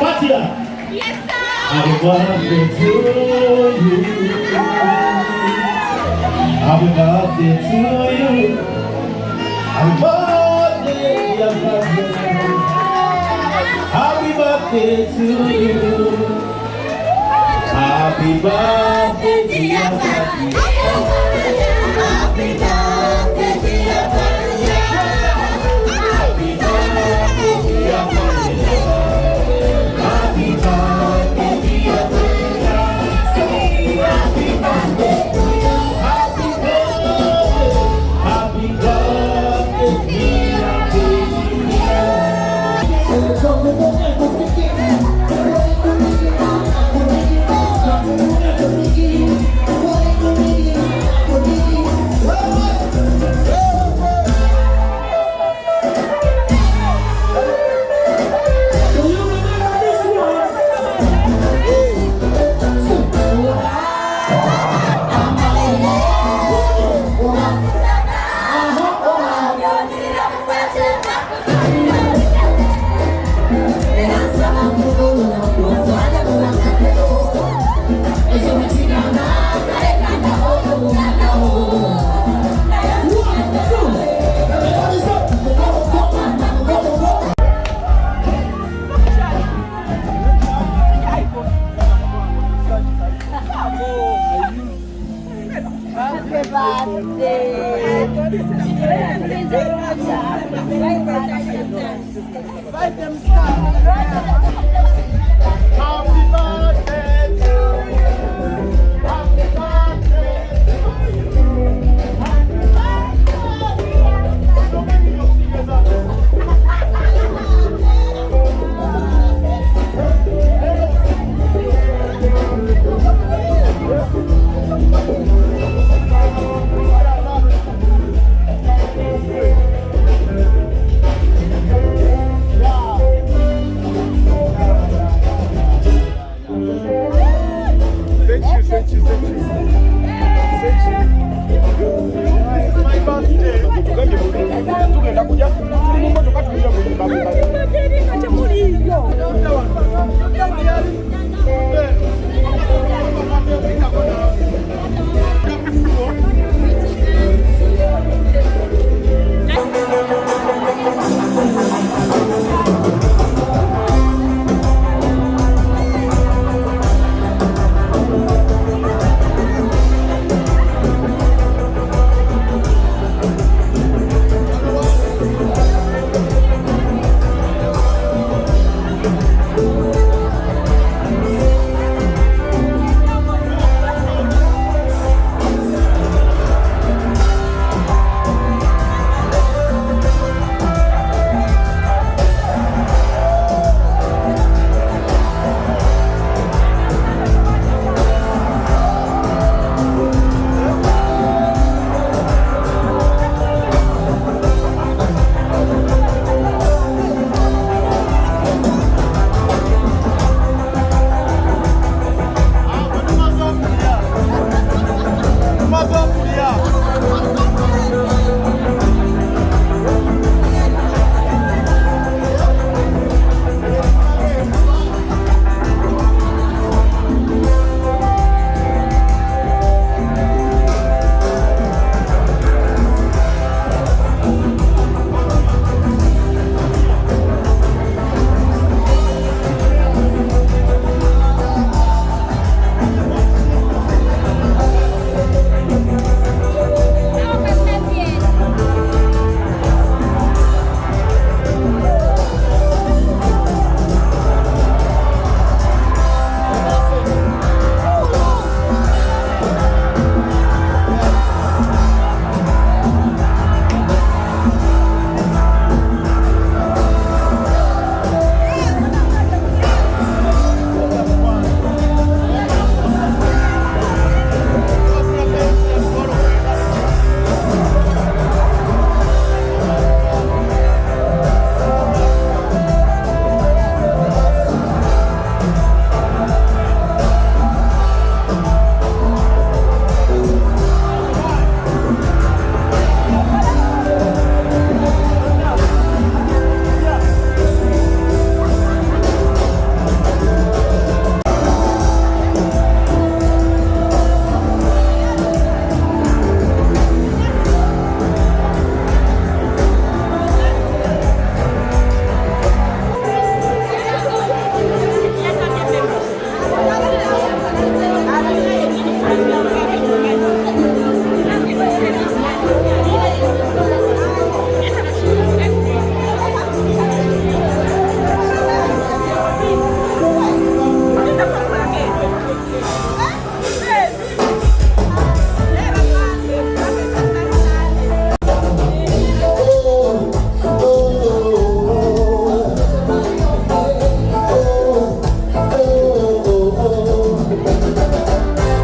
Fatia. Yes, sir. Happy birthday to you. Happy birthday to you. Happy birthday, dear Fatia. Happy birthday to you. Happy birthday, dear Fatia. Happy birthday, dear Fatia. Happy birthday, dear Fatia. Happy birthday, dear Fatia. Say happy birthday to you. Happy birthday, dear Fatia.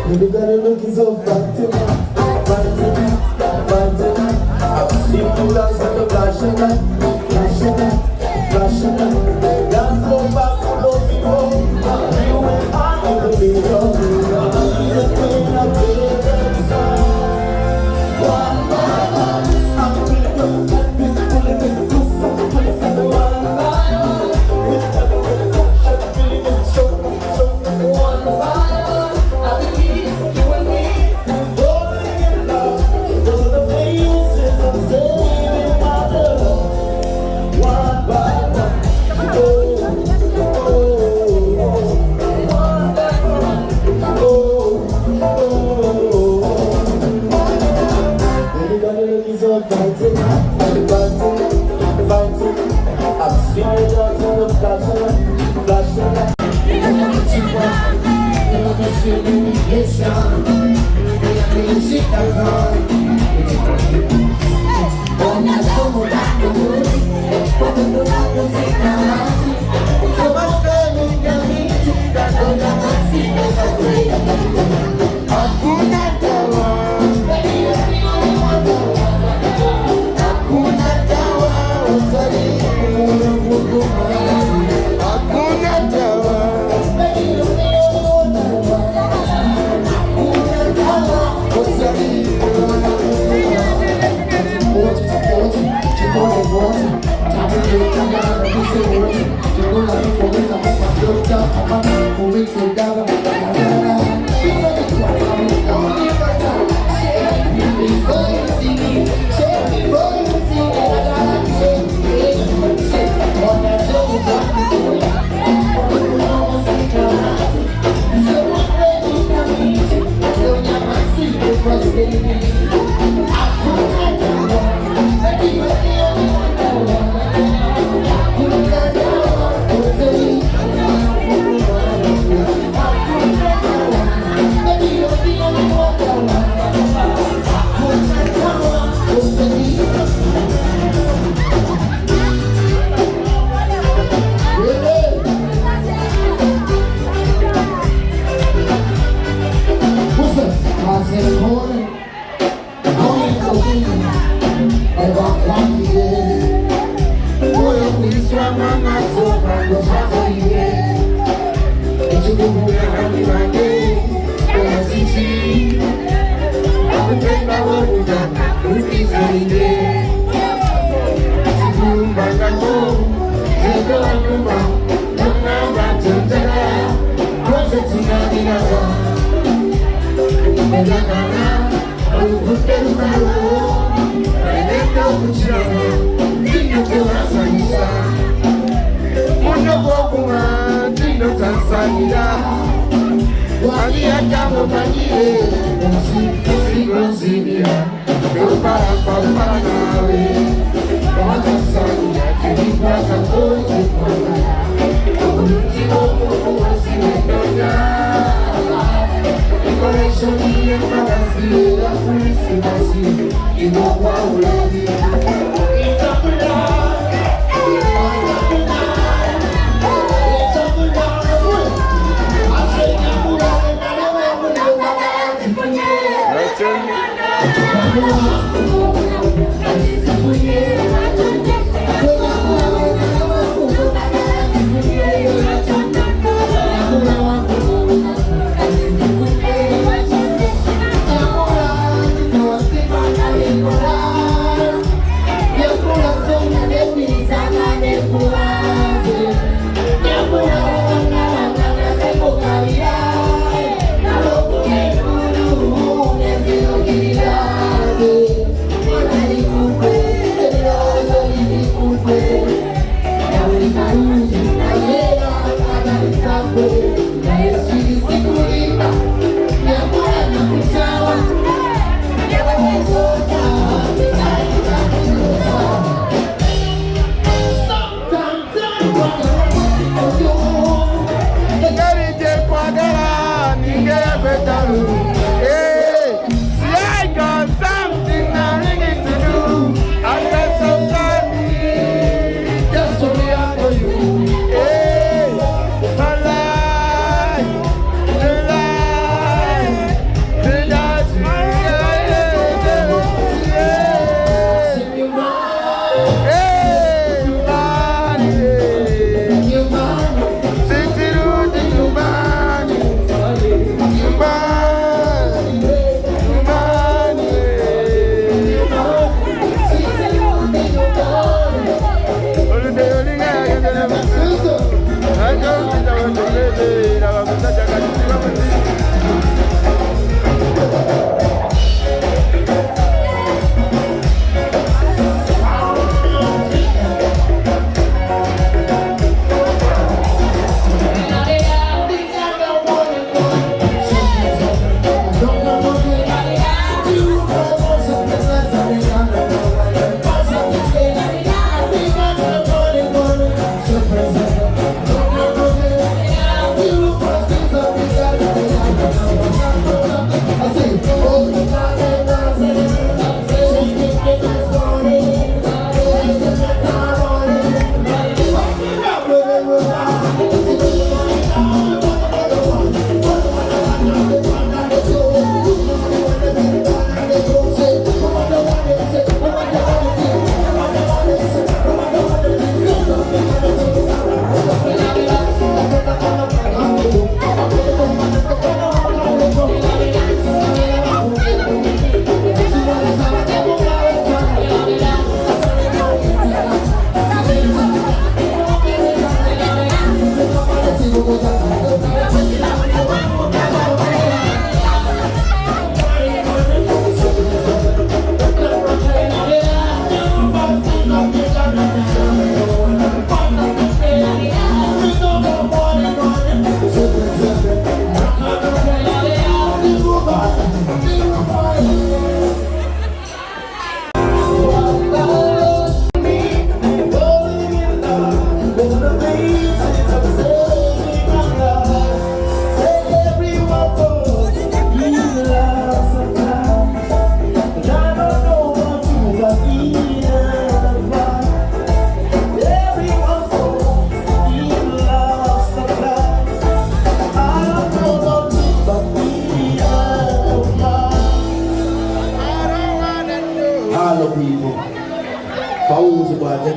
Baby girl, you're looking so fine tonight. Fine tonight, fine tonight. I've seen you dance on the flashing light, flashing light, flashing light. Dance go back, follow me home. You and I in the middle. I'm just playing a favorite song. One by one, I'm feeling good, pulling it, do something, one by one. With every touch, I'm feeling it, so one by one. I believe you and me, falling in love. Those are the places I'm saving my love. One by one, oh, oh, oh. One by one, oh, oh. Baby, got you looking so fine tonight, fine tonight. I've seen you dance on the flashing light, flashing light.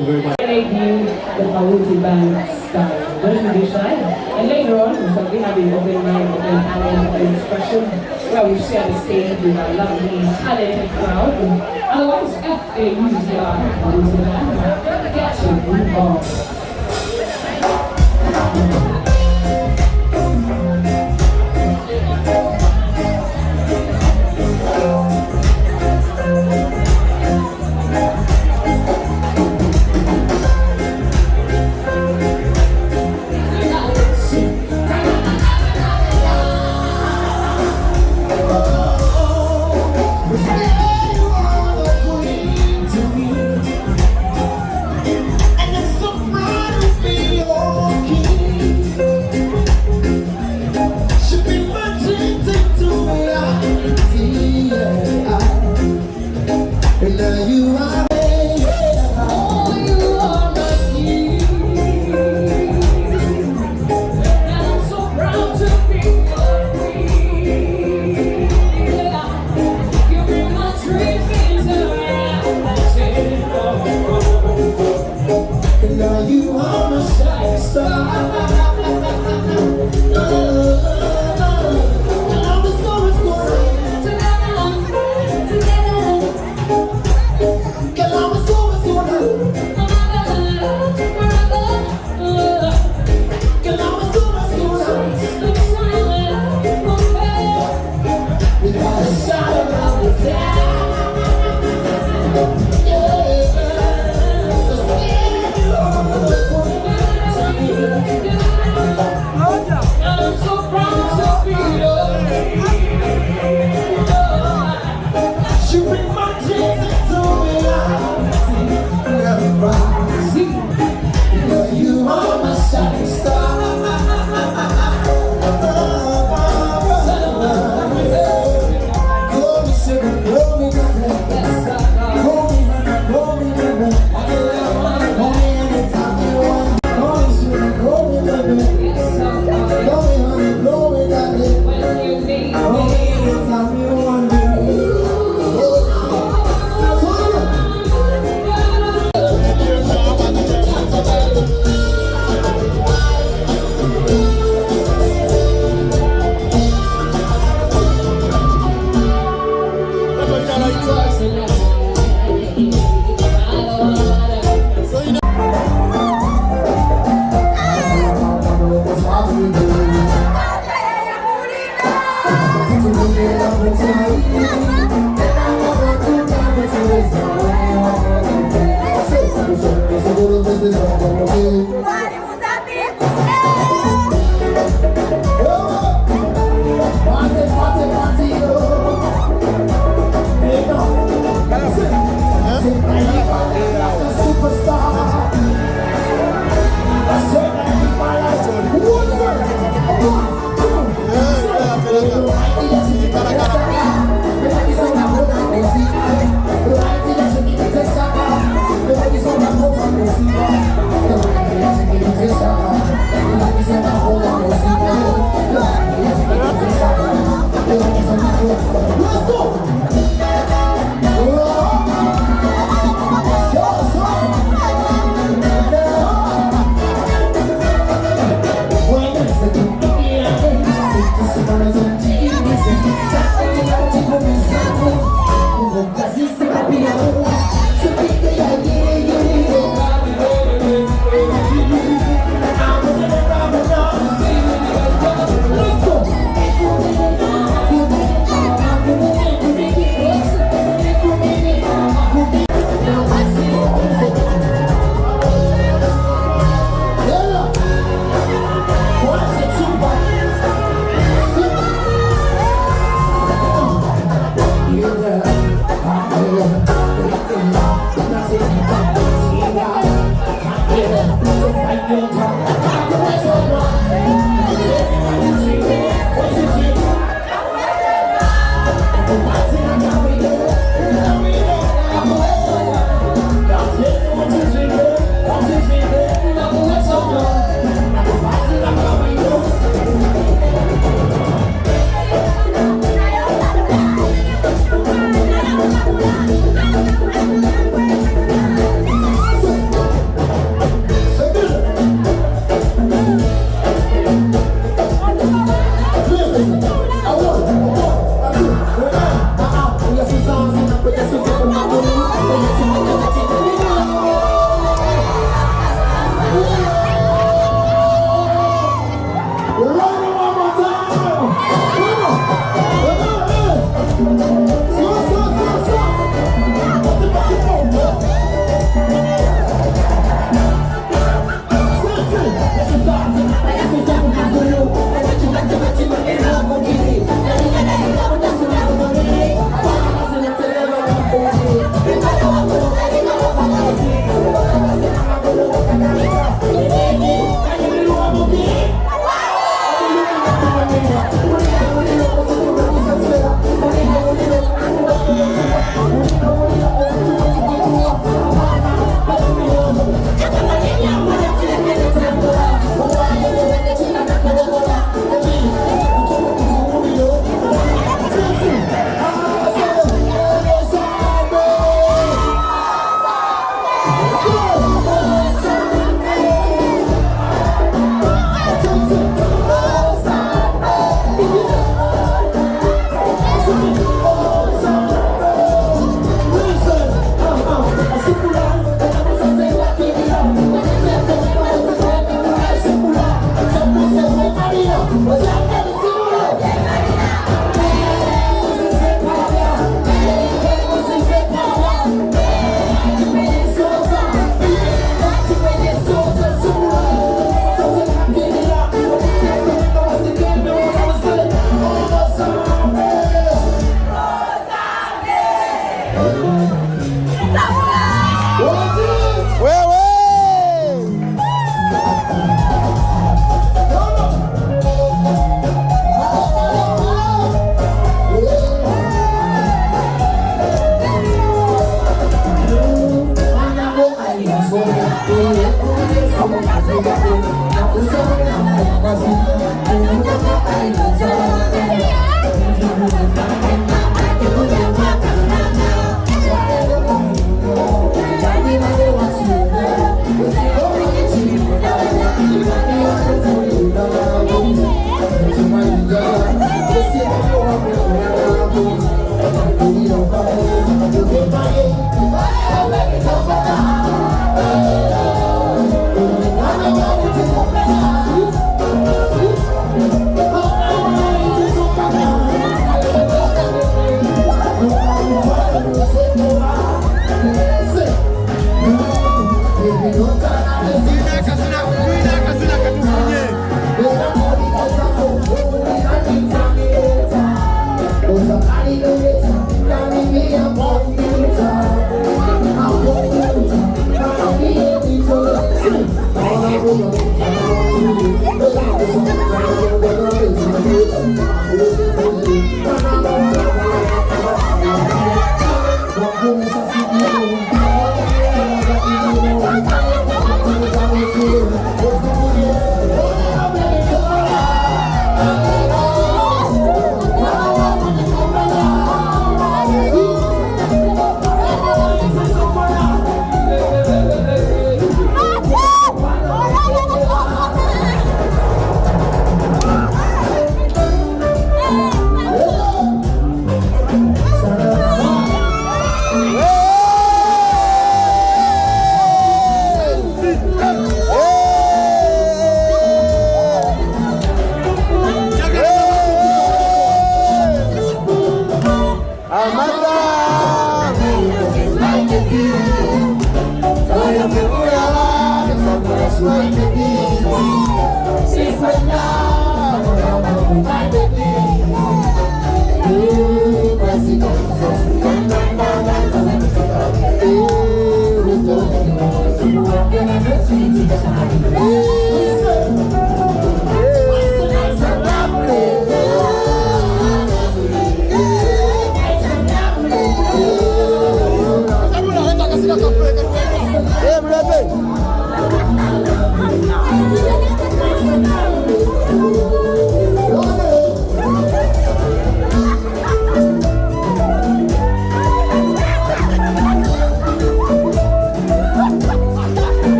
you very much. The Kahuti Band style. Don't be shy. And later on, we shall be having open mind, open talent, open expression, where we share the stage with our lovely, talented crowd. Otherwise, FAUTR, Kahuti Band, get to move on.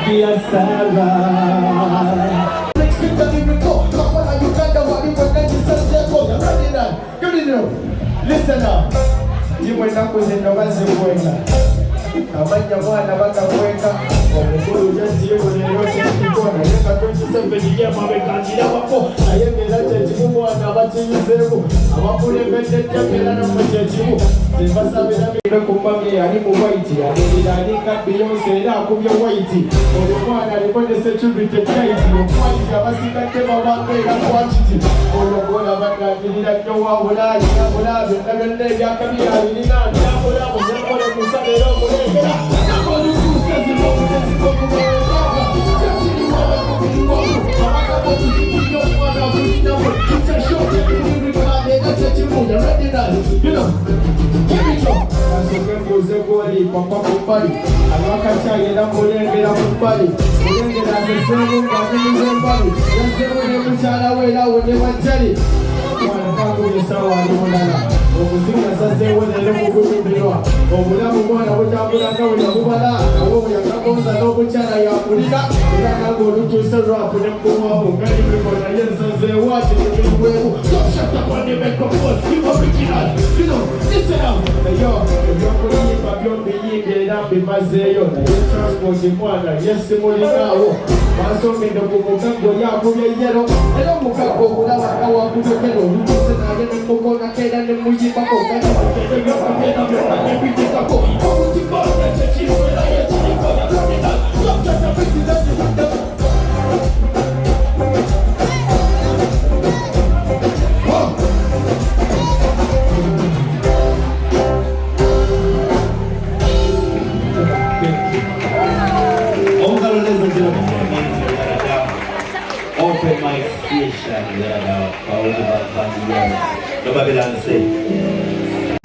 biashara. Listen up. Jimwenda kuzendo bazikwenda abajja mwana bagakweka omukulu jaziyebo leero kyekikona yeka 27 yemabekanjirabako naye ngera kyekimu mwana abakiyizeemu abakulembedde ttekera nomu kyekimu zebasabira bibe ku mami ali mu waiti agerera alinga Beyonce era akubye waiti oyo mwana aliko ne security tight okwaiti abasigadde babanga era kwakiti oyo gwola bagambirira nnyo wabulaali nabula byonna byonna ebyakabiri abirina byabula muzekola kusabeera okulengera nakoolutuusa zino obutezi bwokubeerako kyakiriwawe mubiriwamu abagabo tuzikulya omwana bulinawe tukyashoke ebiribikande era kyekimunya redinali kibikyo kasooke mbuuze gwoli papa ku bbali abakacyayi era mulengera ku bbali mulengera aseseemu ng'amuliza embali yaseemu ne mukyala we era wo ne wajjali mwana kakulisawo ali mulala omuzinga sazeewo leero mukubimbirwa obulamu mwana butambulanga we yamubala oba bweyakagonza n'omukyala yakulira era nange olutuuse lwaku ne mbuwawo ngali miko naye nsazeewo ati nemiriweemu eyo ebyokuliyimba byombiyimbye era mbimazeeyo naye transport mwana yesimulinaawo bansomedde ku mugaggo lyakubye yero era omugaggo obulabanga wakubekera olutuuse naye nemukonakera nemuyimbako ngaebyokabyena byonna nebitikako omukibonda kyekirwera yekirikola kamina loptatapitiragiwadde Open my station, the Babylon say.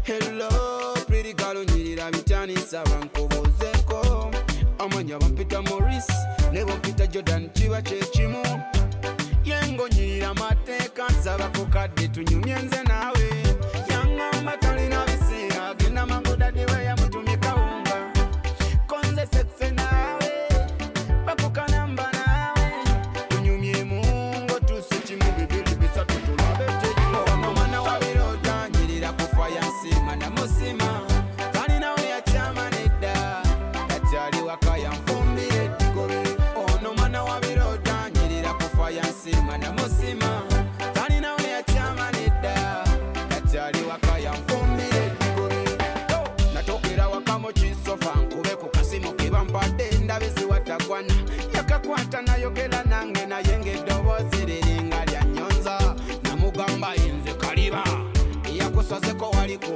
Hello, pretty girl, nyirira bitani sawa nkobozeko. Amanya bampita Maurice, ne bampita Jordan chiwa chechimu. Yengo nyirira mateka saba kukadde tunyumye nze nawe. Yanga matali na bisiga gina magoda diwe ya mutumye kaunga. Konze sexe nawe, bakukanamba nawe. Tunyumye mungo tusichimu bibili bisatu tulabete. Ono mwana wa biroda nyirira kufaya nsima na musima. Tani nawe ya chama neda, yatali wakaya mfumbire digobe. Ono mwana wa biroda nyirira kufaya nsima na musima. Tani nawe ya chama neda, yatali wakaya mfumbire digobe. Natokera wakamo chisofa nkube kukasimo kibampadde ndabisi watagwana. Yakakwata nayogera nange naye ng'eddoboozi liringa lya nnyonza. Namugamba yenze kaliba, yakusazeko waliko